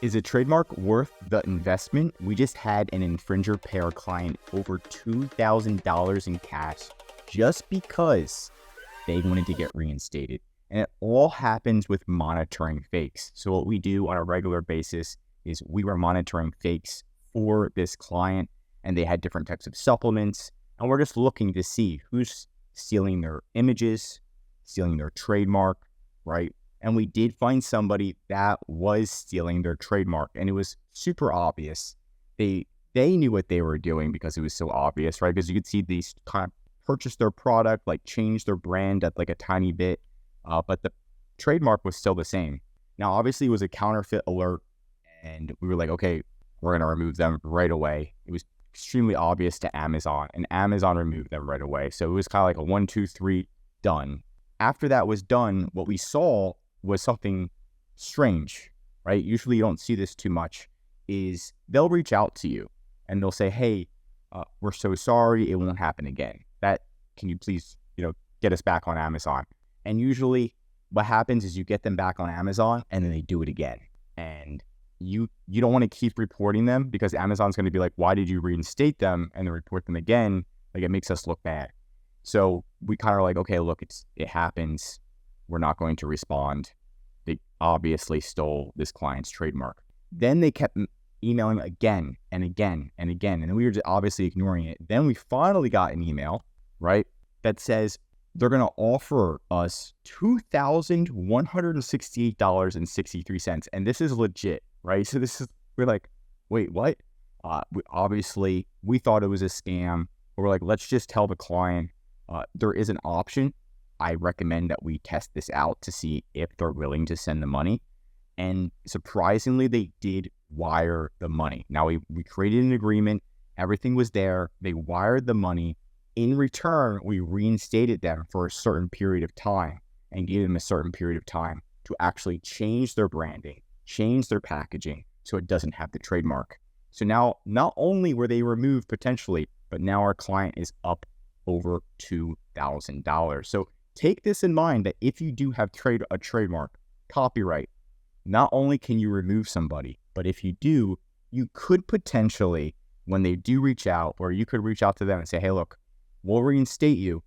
Is a trademark worth the investment? We just had an Infringer pay our client over $2,000 in cash just because they wanted to get reinstated. And it all happens with monitoring fakes. So what we do on a regular basis is we were monitoring fakes for this client, and they had different types of supplements. And we're just looking to see who's stealing their images, stealing their trademark, right? And we did find somebody that was stealing their trademark, and it was super obvious. They knew what they were doing because it was so obvious, right? Because you could see these kind of purchase their product, like change their brand at like a tiny bit, but the trademark was still the same. Now, obviously, it was a counterfeit alert, and we were like, okay, we're going to remove them right away. It was extremely obvious to Amazon, and Amazon removed them right away. So it was kind of like a 1, 2, 3, done. After that was done, what we saw was something strange, right? Usually you don't see this too much, is they'll reach out to you and they'll say, hey, we're so sorry, it won't happen again. Can you please, get us back on Amazon? And usually what happens is you get them back on Amazon and then they do it again. And you don't want to keep reporting them because Amazon's going to be like, why did you reinstate them? And then report them again. Like, it makes us look bad. So we kind of like, okay, look, it happens. We're not going to respond. They obviously stole this client's trademark. Then they kept emailing again and again and again. And we were just obviously ignoring it. Then we finally got an email, right, that says they're going to offer us $2,168.63. And this is legit, right? So we're like, wait, what? We thought it was a scam. But we're like, let's just tell the client there is an option. I recommend that we test this out to see if they're willing to send the money. And surprisingly, they did wire the money. Now, we created an agreement. Everything was there. They wired the money. In return, we reinstated them for a certain period of time and gave them a certain period of time to actually change their branding, change their packaging so it doesn't have the trademark. So now, not only were they removed potentially, but now our client is up over $2,000. So take this in mind, that if you do have a trademark, copyright, not only can you remove somebody, but if you do, you could potentially, when they do reach out, or you could reach out to them and say, hey, look, we'll reinstate you,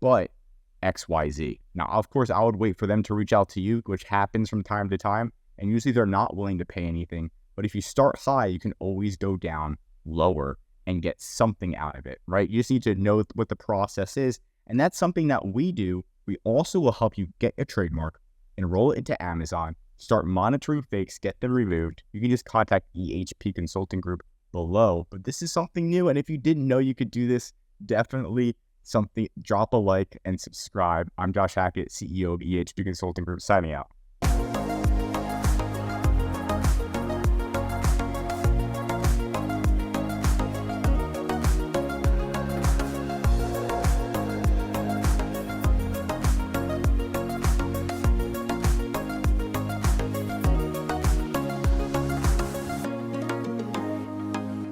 but XYZ. Now, of course, I would wait for them to reach out to you, which happens from time to time, and usually they're not willing to pay anything. But if you start high, you can always go down lower and get something out of it, right? You just need to know what the process is. And that's something that we do. We also will help you get a trademark, enroll it into Amazon, start monitoring fakes, get them removed. You can just contact EHP Consulting Group below. But this is something new. And if you didn't know you could do this, definitely drop a like and subscribe. I'm Josh Hackett, CEO of EHP Consulting Group, signing out.